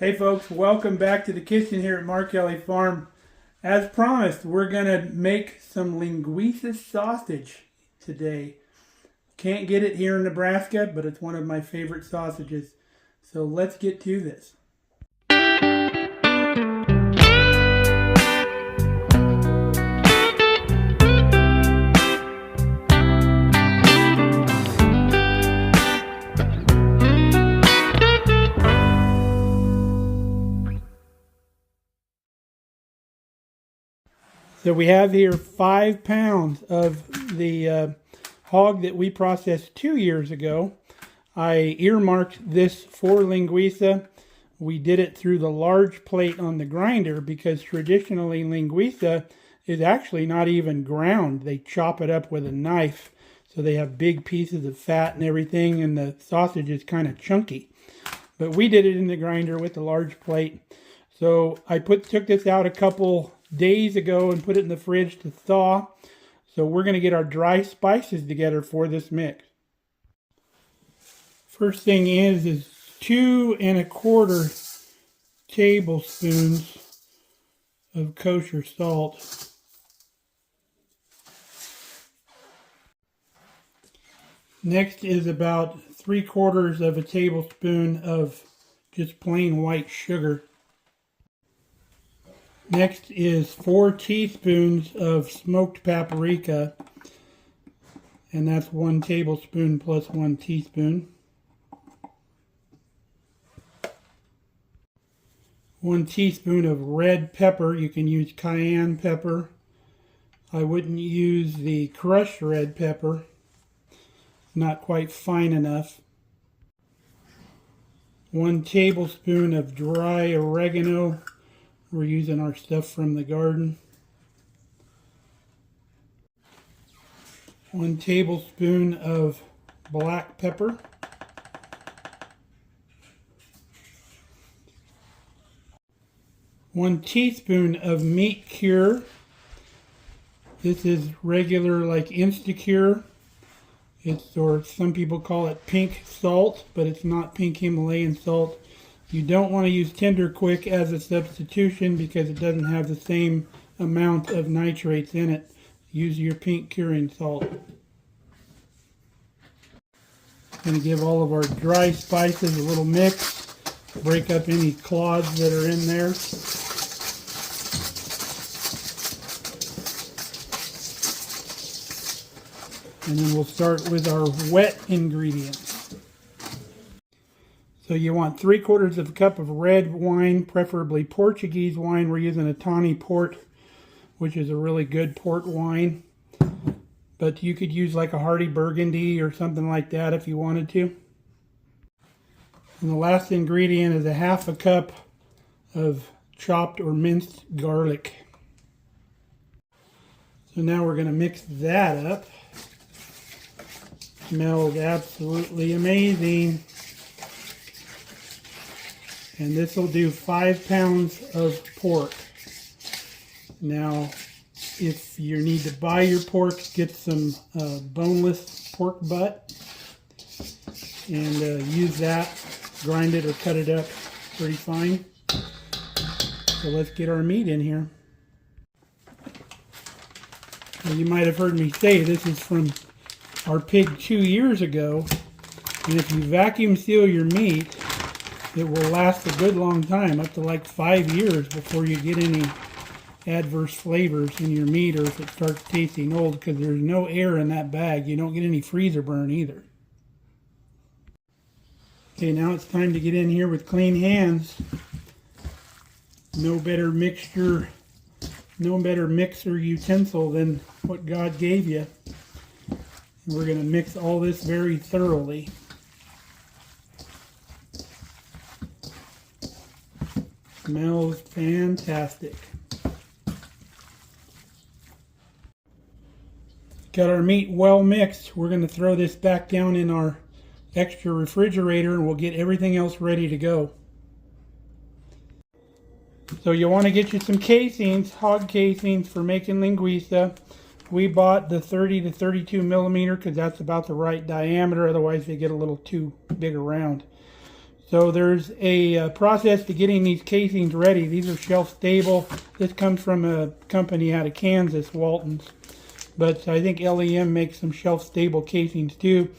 Hey folks, welcome back to the kitchen here at Markelly Farm. As promised, we're going to make some Linguica sausage today. Can't get it here in Nebraska, but it's one of my favorite sausages. So let's get to this. So we have here 5 pounds of the hog that we processed 2 years ago. I earmarked this for Linguica. We did it through the large plate on the grinder because traditionally Linguica is actually not even ground. They chop it up with a knife. So they have big pieces of fat and everything, and the sausage is kind of chunky. But we did it in the grinder with the large plate. So I took this out a couple days ago and put it in the fridge to thaw. So we're going to get our dry spices together for this mix. First thing is 2 1/4 tablespoons of kosher salt. Next is about 3/4 tablespoon of just plain white sugar. Next is 4 teaspoons of smoked paprika, and that's 1 tablespoon plus 1 teaspoon. 1 teaspoon of red pepper. You can use cayenne pepper. I wouldn't use the crushed red pepper. Not quite fine enough. 1 tablespoon of dry oregano. We're using our stuff from the garden. 1 tablespoon of black pepper. 1 teaspoon of meat cure. This is regular, like Instacure. Or some people call it pink salt, but it's not pink Himalayan salt. You don't want to use Tender Quick as a substitution because it doesn't have the same amount of nitrates in it. Use your pink curing salt. Going to give all of our dry spices a little mix. Break up any clods that are in there. And then we'll start with our wet ingredients. So you want 3/4 cup of red wine, preferably Portuguese wine. We're using a tawny port, which is a really good port wine. But you could use like a Hardy Burgundy or something like that if you wanted to. And the last ingredient is 1/2 cup of chopped or minced garlic. So now we're going to mix that up. Smells absolutely amazing. And this will do 5 pounds of pork. Now, if you need to buy your pork, get some boneless pork butt and use that. Grind it or cut it up pretty fine. So let's get our meat in here. Now, you might have heard me say this is from our pig 2 years ago. And if you vacuum seal your meat, it will last a good long time, up to like 5 years before you get any adverse flavors in your meat or if it starts tasting old, because there's no air in that bag. You don't get any freezer burn either. Okay, now it's time to get in here with clean hands. No better mixer utensil than what God gave you. And we're going to mix all this very thoroughly. Smells fantastic. Got our meat well mixed. We're going to throw this back down in our extra refrigerator and we'll get everything else ready to go. So you want to get you some casings, hog casings for making Linguica. We bought the 30 to 32 millimeter because that's about the right diameter. Otherwise they get a little too big around. So there's a process to getting these casings ready. These are shelf stable. This comes from a company out of Kansas, Walton's. But I think LEM makes some shelf stable casings too.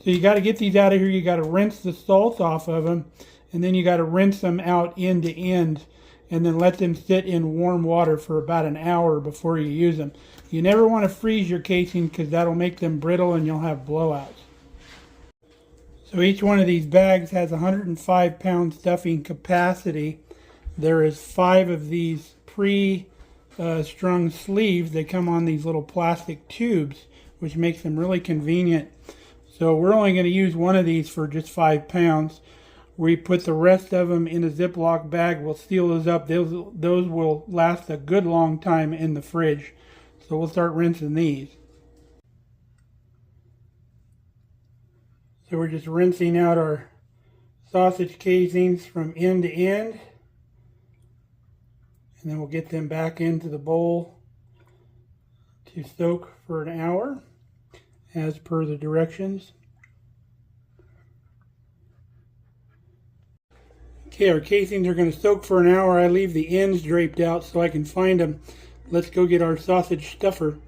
So you got to get these out of here. You got to rinse the salt off of them. And then you got to rinse them out end to end. And then let them sit in warm water for about an hour before you use them. You never want to freeze your casing because that'll make them brittle and you'll have blowouts. So each one of these bags has 105-pound stuffing capacity. There is 5 of these pre-strung sleeves. They come on these little plastic tubes, which makes them really convenient. So we're only going to use one of these for just 5 pounds. We put the rest of them in a Ziploc bag. We'll seal those up. Those will last a good long time in the fridge. So we'll start rinsing these. So we're just rinsing out our sausage casings from end to end. And then we'll get them back into the bowl to soak for an hour as per the directions. Okay, our casings are going to soak for an hour. I leave the ends draped out so I can find them. Let's go get our sausage stuffer.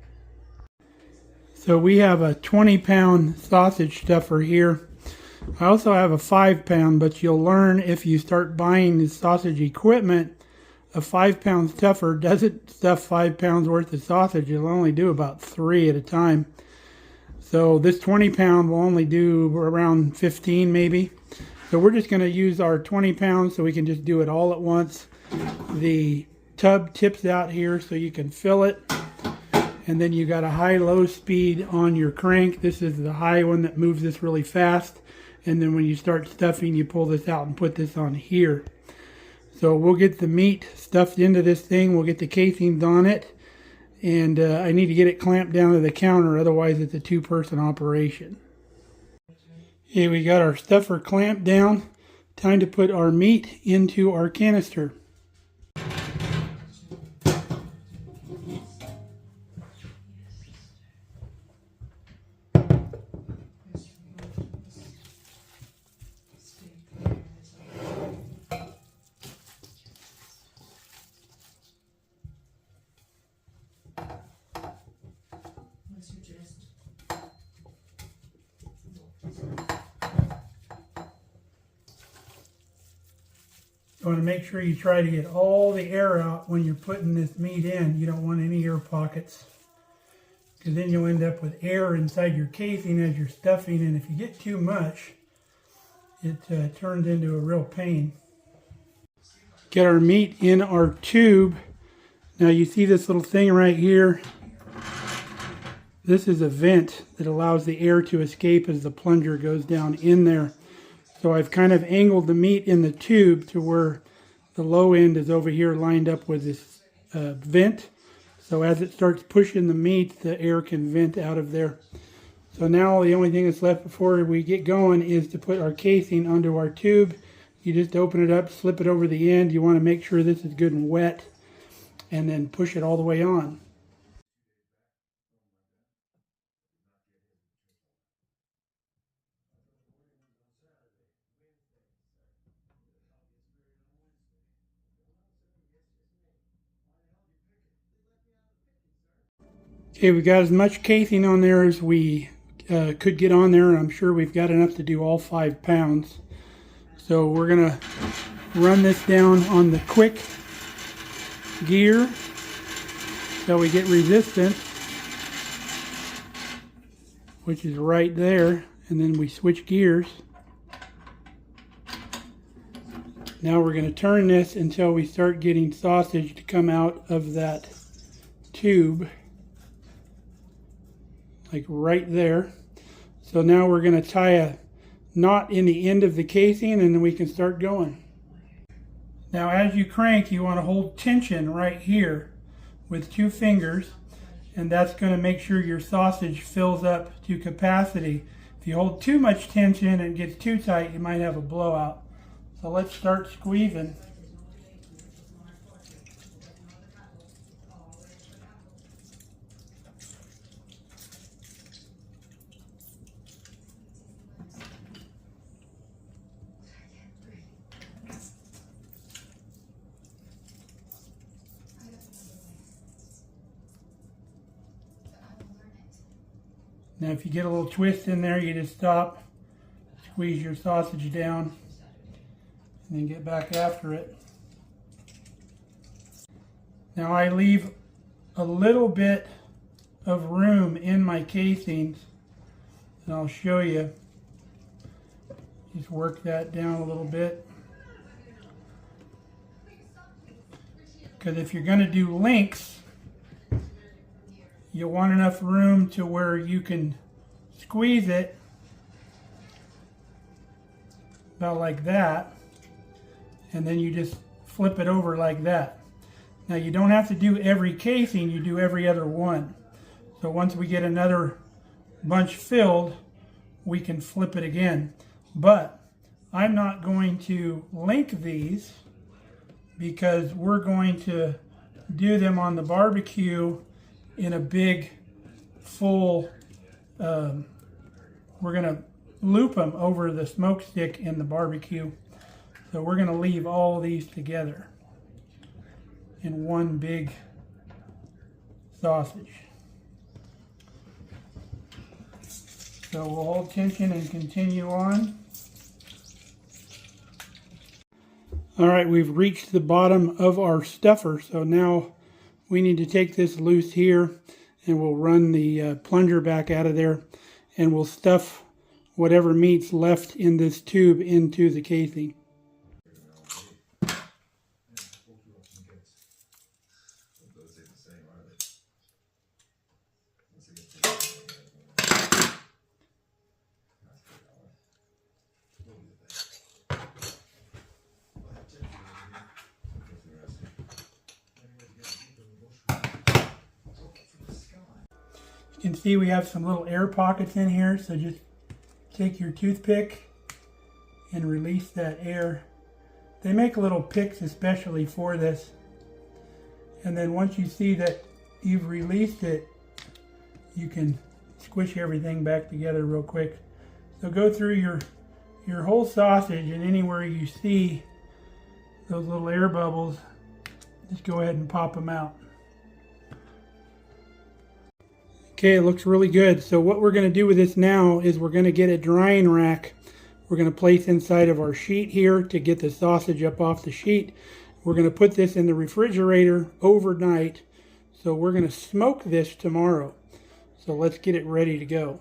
So we have a 20-pound sausage stuffer here. I also have a 5-pound, but you'll learn if you start buying the sausage equipment, a 5-pound stuffer doesn't stuff 5 pounds worth of sausage. It'll only do about 3 at a time. So this 20-pound will only do around 15 maybe. So we're just going to use our 20 pounds so we can just do it all at once. The tub tips out here so you can fill it. And then you got a high-low speed on your crank. This is the high one that moves this really fast. And then when you start stuffing, you pull this out and put this on here. So we'll get the meat stuffed into this thing. We'll get the casings on it. And I need to get it clamped down to the counter. Otherwise, it's a 2-person operation. Okay, we got our stuffer clamped down. Time to put our meat into our canister. You want to make sure you try to get all the air out when you're putting this meat in. You don't want any air pockets, because then you'll end up with air inside your casing as you're stuffing, and if you get too much, it turns into a real pain. Get our meat in our tube. Now you see this little thing right here. This is a vent that allows the air to escape as the plunger goes down in there. So I've kind of angled the meat in the tube to where the low end is over here lined up with this vent. So as it starts pushing the meat, the air can vent out of there. So now the only thing that's left before we get going is to put our casing onto our tube. You just open it up, slip it over the end. You want to make sure this is good and wet, and then push it all the way on. Okay, we got as much casing on there as we could get on there, and I'm sure we've got enough to do all 5 pounds. So we're going to run this down on the quick gear so we get resistance, which is right there, and then we switch gears. Now we're going to turn this until we start getting sausage to come out of that tube. Like right there. So now we're going to tie a knot in the end of the casing, and then we can start going. Now as you crank, you want to hold tension right here with 2 fingers, and that's going to make sure your sausage fills up to capacity. If you hold too much tension and it gets too tight, you might have a blowout. So let's start squeezing. Now if you get a little twist in there, you just stop, squeeze your sausage down, and then get back after it. Now I leave a little bit of room in my casings, and I'll show you. Just work that down a little bit. Because if you're going to do links, you want enough room to where you can squeeze it about like that, and then you just flip it over like that. Now you don't have to do every casing, you do every other one. So once we get another bunch filled, we can flip it again. But I'm not going to link these because we're going to do them on the barbecue in a big full, we're going to loop them over the smoke stick in the barbecue. So we're going to leave all these together in one big sausage. So we'll hold tension and continue on. All right, we've reached the bottom of our stuffer, so now we need to take this loose here, and we'll run the plunger back out of there, and we'll stuff whatever meat's left in this tube into the casing. You can see we have some little air pockets in here, so just take your toothpick and release that air. They make little picks especially for this. And then once you see that you've released it, you can squish everything back together real quick. So go through your whole sausage, and anywhere you see those little air bubbles, just go ahead and pop them out. Okay, it looks really good. So what we're going to do with this now is we're going to get a drying rack. We're going to place inside of our sheet here to get the sausage up off the sheet. We're going to put this in the refrigerator overnight. So we're going to smoke this tomorrow. So let's get it ready to go.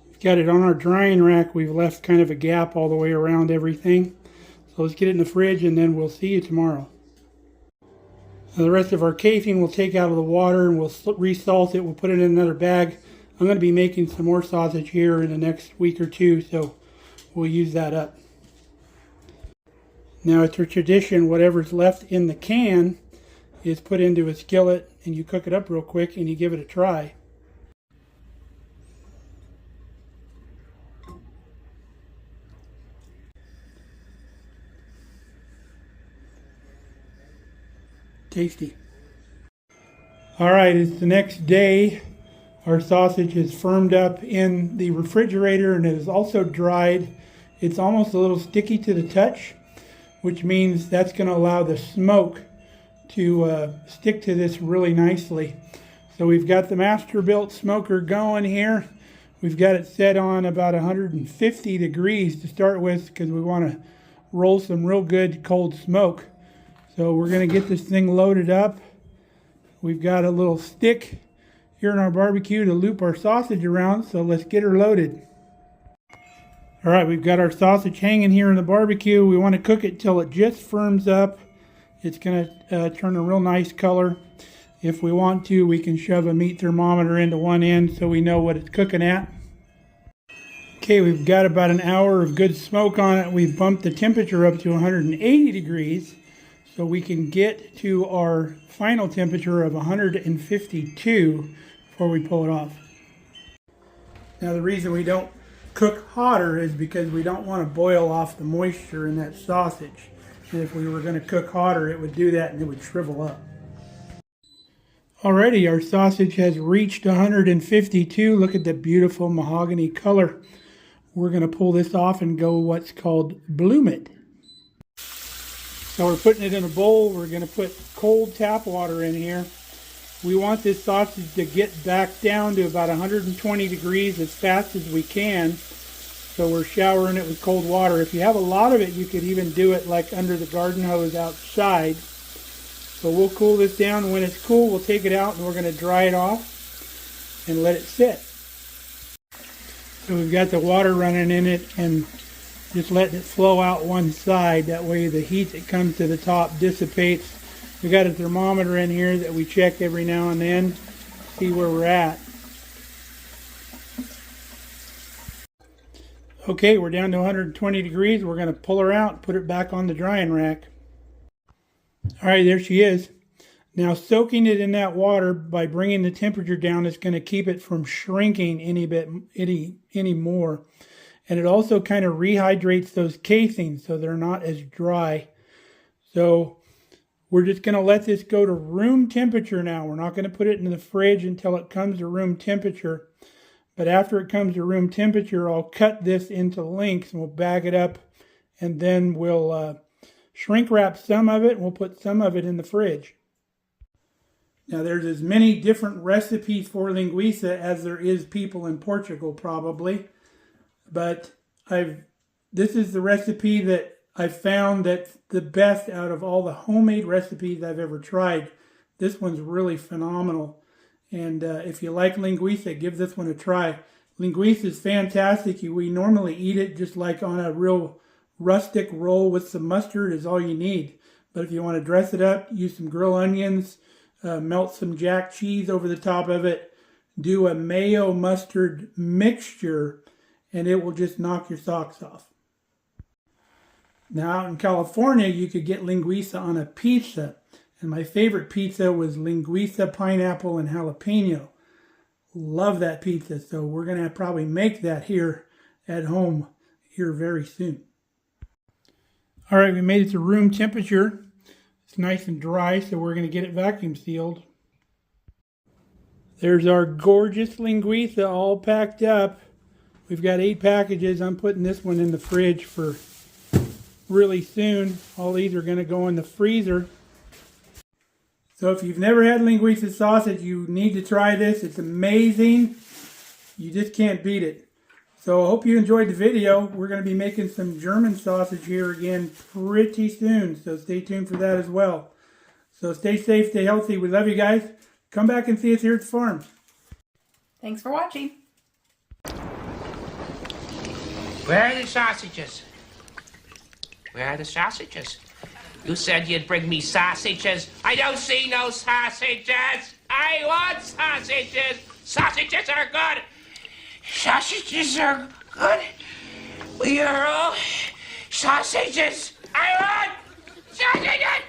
We've got it on our drying rack. We've left kind of a gap all the way around everything. So let's get it in the fridge, and then we'll see you tomorrow. Now the rest of our casing we'll take out of the water, and we'll resalt it. We'll put it in another bag. I'm going to be making some more sausage here in the next week or two, so we'll use that up. Now it's a tradition, whatever's left in the can is put into a skillet, and you cook it up real quick and you give it a try. Tasty. All right, it's the next day. Our sausage is firmed up in the refrigerator, and it is also dried. It's almost a little sticky to the touch, which means that's going to allow the smoke to stick to this really nicely. So we've got the Masterbuilt smoker going here. We've got it set on about 150 degrees to start with, because we want to roll some real good cold smoke. So we're going to get this thing loaded up. We've got a little stick here in our barbecue to loop our sausage around, so let's get her loaded. All right, we've got our sausage hanging here in the barbecue. We want to cook it till it just firms up. It's going to turn a real nice color. If we want to, we can shove a meat thermometer into one end so we know what it's cooking at. Okay, we've got about an hour of good smoke on it. We've bumped the temperature up to 180 degrees. So we can get to our final temperature of 152 before we pull it off. Now the reason we don't cook hotter is because we don't want to boil off the moisture in that sausage. And if we were going to cook hotter, it would do that and it would shrivel up. Already our sausage has reached 152. Look at the beautiful mahogany color. We're going to pull this off and go what's called bloom it. So we're putting it in a bowl. We're going to put cold tap water in here. We want this sausage to get back down to about 120 degrees as fast as we can. So we're showering it with cold water. If you have a lot of it, you could even do it like under the garden hose outside. So we'll cool this down. When it's cool, we'll take it out and we're going to dry it off and let it sit. So we've got the water running in it and just letting it flow out one side. That way the heat that comes to the top dissipates. We got a thermometer in here that we check every now and then, see where we're at. Okay, we're down to 120 degrees. We're going to pull her out and put it back on the drying rack. Alright, there she is. Now soaking it in that water by bringing the temperature down is going to keep it from shrinking any more. And it also kind of rehydrates those casings so they're not as dry. So we're just going to let this go to room temperature now. We're not going to put it in the fridge until it comes to room temperature. But after it comes to room temperature, I'll cut this into lengths and we'll bag it up. And then we'll shrink wrap some of it and we'll put some of it in the fridge. Now there's as many different recipes for linguiça as there is people in Portugal probably. But this is the recipe that I've found that's the best out of all the homemade recipes I've ever tried. This one's really phenomenal. And if you like linguiça, give this one a try. Linguiça is fantastic. We normally eat it just like on a real rustic roll with some mustard is all you need. But if you want to dress it up, use some grilled onions, melt some jack cheese over the top of it, do a mayo mustard mixture, and it will just knock your socks off. Now out in California, you could get linguiça on a pizza. And my favorite pizza was linguiça, pineapple, and jalapeno. Love that pizza. So we're going to probably make that here at home here very soon. All right, we made it to room temperature. It's nice and dry, so we're going to get it vacuum sealed. There's our gorgeous linguiça all packed up. We've got 8 packages. I'm putting this one in the fridge for really soon. All these are going to go in the freezer. So if you've never had linguiça sausage, you need to try this. It's amazing. You just can't beat it. So I hope you enjoyed the video. We're going to be making some German sausage here again pretty soon. So stay tuned for that as well. So stay safe, stay healthy. We love you guys. Come back and see us here at the farm. Thanks for watching. Where are the sausages? Where are the sausages? You said you'd bring me sausages. I don't see no sausages. I want sausages. Sausages are good. Sausages are good. We are all sausages. I want sausages.